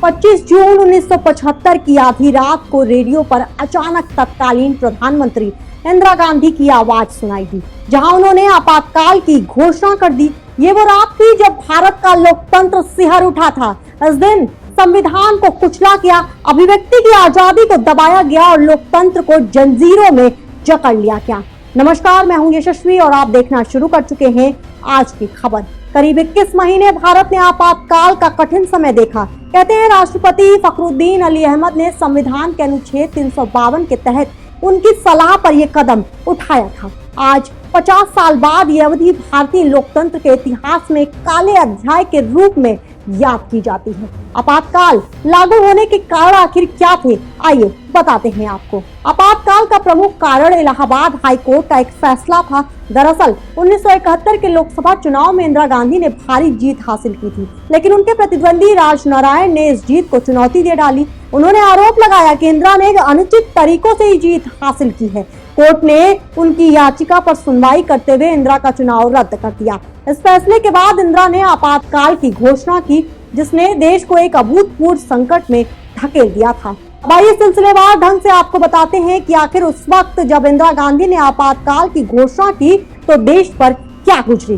25 जून 1975 की आधी रात को रेडियो पर अचानक तत्कालीन प्रधानमंत्री इंदिरा गांधी की आवाज सुनाई दी, जहां उन्होंने आपातकाल की घोषणा कर दी। ये वो रात थी जब भारत का लोकतंत्र सिहर उठा था। इस दिन संविधान को कुचला गया, अभिव्यक्ति की आजादी को दबाया गया और लोकतंत्र को जंजीरों में जकड़ लिया गया। नमस्कार, मैं हूं यशस्वी और आप देखना शुरू कर चुके हैं आज की खबर। करीब 21 महीने भारत ने आपातकाल का कठिन समय देखा। कहते हैं राष्ट्रपति फखरुद्दीन अली अहमद ने संविधान के अनुच्छेद 352 के तहत उनकी सलाह पर यह कदम उठाया था। आज 50 साल बाद यह अवधि भारतीय लोकतंत्र के इतिहास में काले अध्याय के रूप में याद की जाती है। आपातकाल लागू होने के कारण आखिर क्या थे, आइए बताते हैं आपको। आपातकाल का प्रमुख कारण इलाहाबाद हाई कोर्ट का एक फैसला था। दरअसल 1971 के लोकसभा चुनाव में इंदिरा गांधी ने भारी जीत हासिल की थी, लेकिन उनके प्रतिद्वंदी राजनारायण ने इस जीत को चुनौती दे डाली। उन्होंने आरोप लगाया कि इंदिरा ने अनुचित तरीकों से ही जीत हासिल की है। कोर्ट ने उनकी याचिका पर सुनवाई करते हुए इंदिरा का चुनाव रद्द कर दिया। इस फैसले के बाद इंदिरा ने आपातकाल की घोषणा की, जिसने देश को एक अभूतपूर्व संकट में धकेल दिया था। अब आइए सिलसिलेवार ढंग से आपको बताते हैं कि आखिर उस वक्त जब इंदिरा गांधी ने आपातकाल की घोषणा की तो देश पर क्या गुजरी।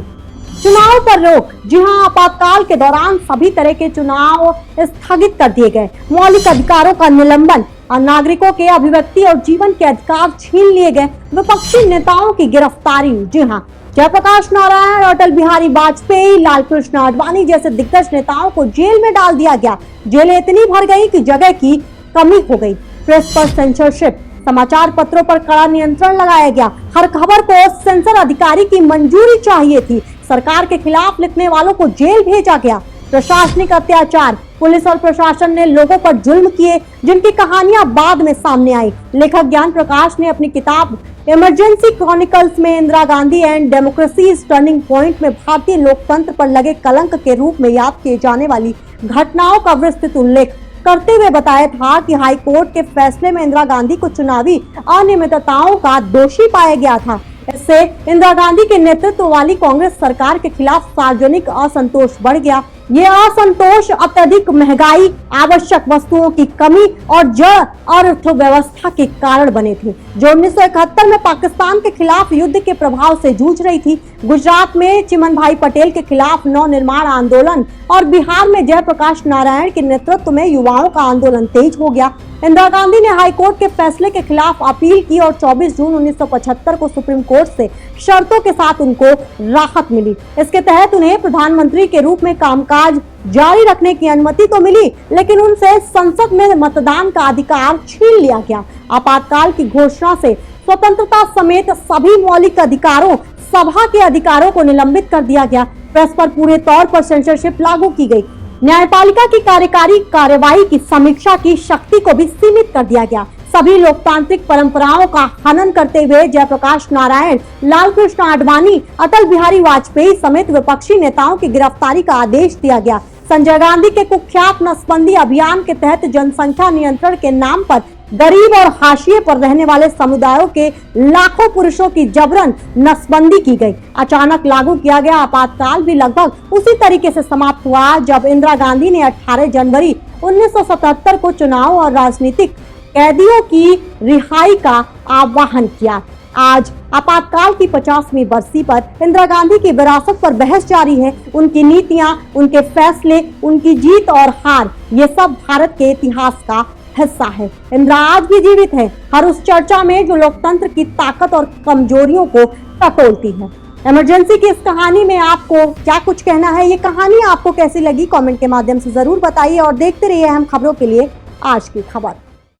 चुनाव पर रोक। जी हां, आपातकाल के दौरान सभी तरह के चुनाव स्थगित कर दिए गए। मौलिक अधिकारों का निलंबन और नागरिकों के अभिव्यक्ति और जीवन के अधिकार छीन लिए गए। विपक्षी नेताओं की गिरफ्तारी। जी हां, जयप्रकाश नारायण, अटल बिहारी वाजपेयी, लालकृष्ण आडवाणी जैसे दिग्गज नेताओं को जेल में डाल दिया गया। जेलें इतनी भर गई कि जगह की कमी हो गई। प्रेस पर सेंसरशिप। समाचार पत्रों पर कड़ा नियंत्रण लगाया गया। हर खबर को सेंसर अधिकारी की मंजूरी चाहिए थी। सरकार के खिलाफ लिखने वालों को जेल भेजा गया। प्रशासनिक अत्याचार। पुलिस और प्रशासन ने लोगों पर जुल्म किए, जिनकी कहानियां बाद में सामने आई। लेखक ज्ञान प्रकाश ने अपनी किताब इमरजेंसी क्रॉनिकल्स में Indira Gandhi and democracy turning point में भारतीय लोकतंत्र पर लगे कलंक के रूप में याद किए जाने वाली घटनाओं का विस्तृत उल्लेख करते हुए बताया था कि हाई कोर्ट के फैसले में इंदिरा गांधी को चुनावी अनियमितताओं का दोषी पाया गया था। इससे इंदिरा गांधी के नेतृत्व वाली कांग्रेस सरकार के खिलाफ सार्वजनिक असंतोष बढ़ गया। ये असंतोष अत्यधिक महंगाई, आवश्यक वस्तुओं की कमी और जड़ अर्थव्यवस्था के कारण बने थे, जो 1971 में पाकिस्तान के खिलाफ युद्ध के प्रभाव से जूझ रही थी। गुजरात में चिमन भाई पटेल के खिलाफ नव निर्माण आंदोलन और बिहार में जयप्रकाश नारायण के नेतृत्व में युवाओं का आंदोलन तेज हो गया। इंदिरा गांधी ने हाईकोर्ट के फैसले के खिलाफ अपील की और 24 जून 1975 को सुप्रीम कोर्ट से शर्तों के साथ उनको राहत मिली। इसके तहत उन्हें प्रधानमंत्री के रूप में कामकाज जारी रखने की अनुमति तो मिली, लेकिन उनसे संसद में मतदान का अधिकार छीन लिया गया। आपातकाल की घोषणा से स्वतंत्रता समेत सभी मौलिक अधिकारों, सभा के अधिकारों को निलंबित कर दिया गया। प्रेस पर पूरे तौर पर सेंसरशिप लागू की गई। न्यायपालिका की कार्यकारी कार्यवाही की समीक्षा की शक्ति को भी सीमित कर दिया गया। सभी लोकतांत्रिक परंपराओं का हनन करते हुए जयप्रकाश नारायण, लालकृष्ण आडवाणी, अटल बिहारी वाजपेयी समेत विपक्षी नेताओं की गिरफ्तारी का आदेश दिया गया। संजय गांधी के कुख्यात नसबंदी अभियान के तहत जनसंख्या नियंत्रण के नाम पर गरीब और हाशिए पर रहने वाले समुदायों के लाखों पुरुषों की जबरन नसबंदी की गई। अचानक लागू किया गया आपातकाल भी लगभग उसी तरीके से समाप्त हुआ जब इंदिरा गांधी ने 18 जनवरी 1977 को चुनाव और राजनीतिक कैदियों की रिहाई का आह्वान किया। आज आपातकाल की 50वीं बरसी पर इंदिरा गांधी की विरासत पर बहस जारी है। उनकी नीतियां, उनके फैसले, उनकी जीत और हार, ये सब भारत के इतिहास का हिस्सा है। इंदिरा आज भी जीवित है, हर उस चर्चा में जो लोकतंत्र की ताकत और कमजोरियों को टटोलती है। इमरजेंसी की इस कहानी में आपको क्या कुछ कहना है, ये कहानी आपको कैसी लगी, कमेंट के माध्यम से जरूर बताइए और देखते रहिए अहम खबरों के लिए आज की खबर।